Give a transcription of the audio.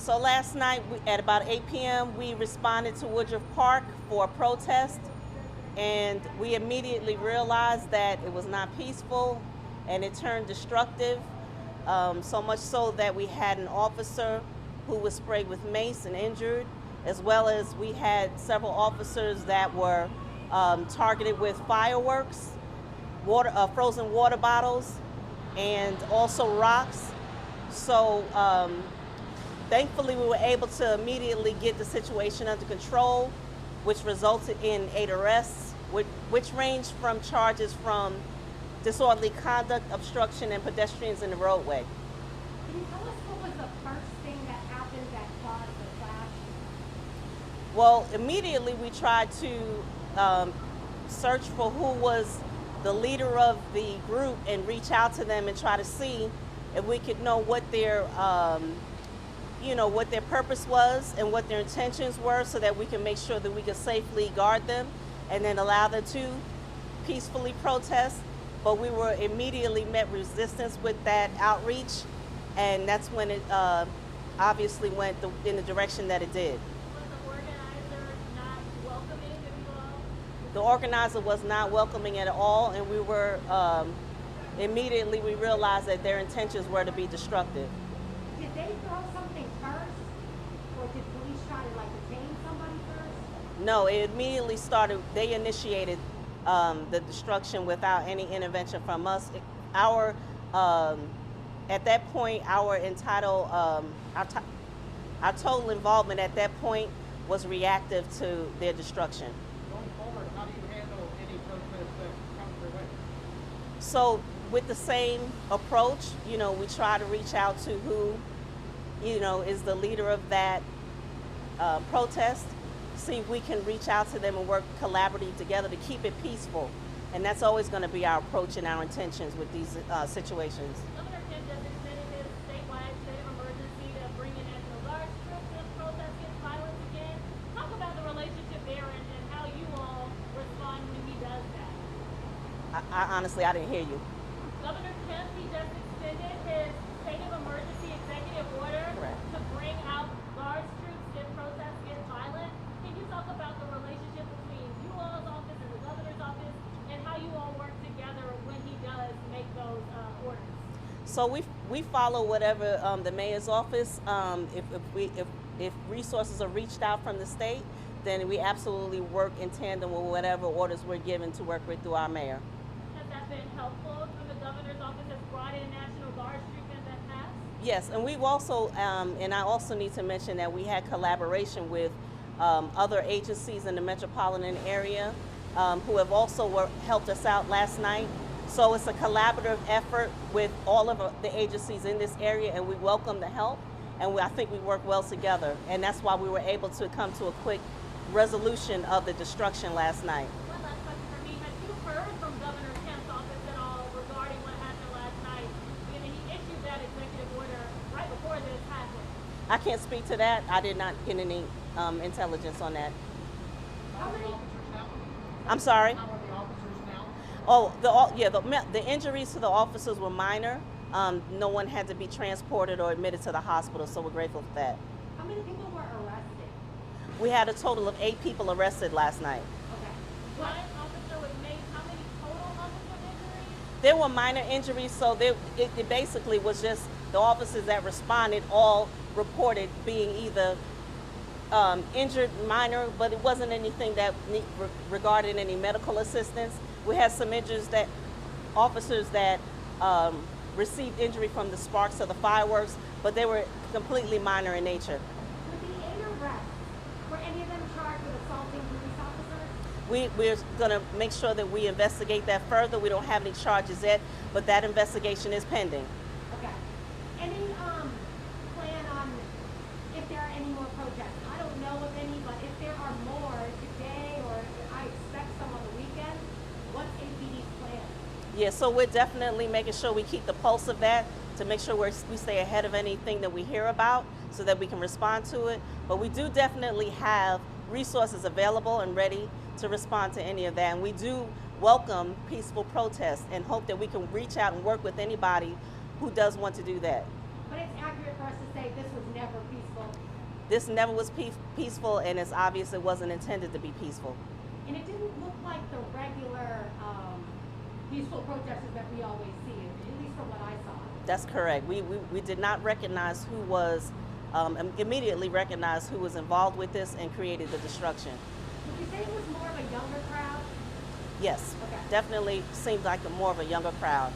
So last night at about 8 p.m. we responded to Woodruff Park for a protest, and we immediately realized that it was not peaceful and it turned destructive, so much so that we had an officer who was sprayed with mace and injured, as well as we had several officers that were targeted with fireworks, frozen water bottles, and also rocks. So thankfully we were able to immediately get the situation under control, which resulted in 8 arrests, which ranged from charges from disorderly conduct, obstruction, and pedestrians in the roadway. Can you tell us what was the first thing that happened that caused the clash? Well, immediately we tried to search for who was the leader of the group and reach out to them and try to see if we could know what their what their purpose was and what their intentions were, so that we can make sure that we could safely guard them and then allow them to peacefully protest. But we were immediately met resistance with that outreach, and that's when it obviously went in the direction that it did. Was the organizer not welcoming of you all? The organizer was not welcoming at all, and we were immediately we realized that their intentions were to be destructive. Did they throw something first, or did police try to detain somebody first? No, it immediately started. They initiated the destruction without any intervention from us. At that point, our total involvement at that point was reactive to their destruction. Going forward, how do you handle any protests that come your way? So with the same approach, we try to reach out to who, is the leader of that protest, see if we can reach out to them and work collaboratively together to keep it peaceful. And that's always going to be our approach and our intentions with these situations. Governor Kemp just extended his statewide state of emergency to bring in national guard troops if protests get violent again. Talk about the relationship there and how you all respond when he does that. Honestly, I didn't hear you. Governor Kemp, he just extended his state of emergency executive order Correct. to bring out guard troops if protests get violent. Can you talk about the relationship between you all's office and the governor's office, and how you all work together when he does make those orders? So we follow whatever the mayor's office. If resources are reached out from the state, then we absolutely work in tandem with whatever orders we're given to work with through our mayor. Has that been helpful when the governor's office has brought in National Guard troops in that past? Yes, and we've also, and I also need to mention that we had collaboration with other agencies in the metropolitan area who have also helped us out last night. So it's a collaborative effort with all of the agencies in this area, and we welcome the help, and I think we work well together. And that's why we were able to come to a quick resolution of the destruction last night. One last question for me. Have you heard from Governor Kemp's office at all regarding what happened last night? He issued that executive order right before this happened. I can't speak to that. I did not get any intelligence on that. How are the officers now? I'm sorry? How are the officers now? Oh, the injuries to the officers were minor. No one had to be transported or admitted to the hospital, so we're grateful for that. How many people were arrested? We had a total of 8 people arrested last night. Okay. One officer was made. How many total officer injuries? There were minor injuries, so it basically was just the officers that responded all reported being either injured, minor, but it wasn't anything that regarded any medical assistance. We had some officers that received injury from the sparks of the fireworks, but they were completely minor in nature. With the 8 arrests, were any of them charged with assaulting police officers? We're going to make sure that we investigate that further. We don't have any charges yet, but that investigation is pending. Okay. Any plan on if there are any more protests? I don't know of any, but if there are more today, or I expect some on the weekend, what's APD's plan? Yeah, so we're definitely making sure we keep the pulse of that to make sure we stay ahead of anything that we hear about so that we can respond to it. But we do definitely have resources available and ready to respond to any of that. And we do welcome peaceful protests and hope that we can reach out and work with anybody who does want to do that. But it's accurate for us to say this was never peaceful? This never was peaceful, and it's obvious it wasn't intended to be peaceful. And it didn't look like the regular peaceful protesters that we always see, at least from what I saw. That's correct. We did not recognize who was, immediately recognized who was involved with this and created the destruction. Would you say it was more of a younger crowd? Yes, Okay. definitely seemed like more of a younger crowd.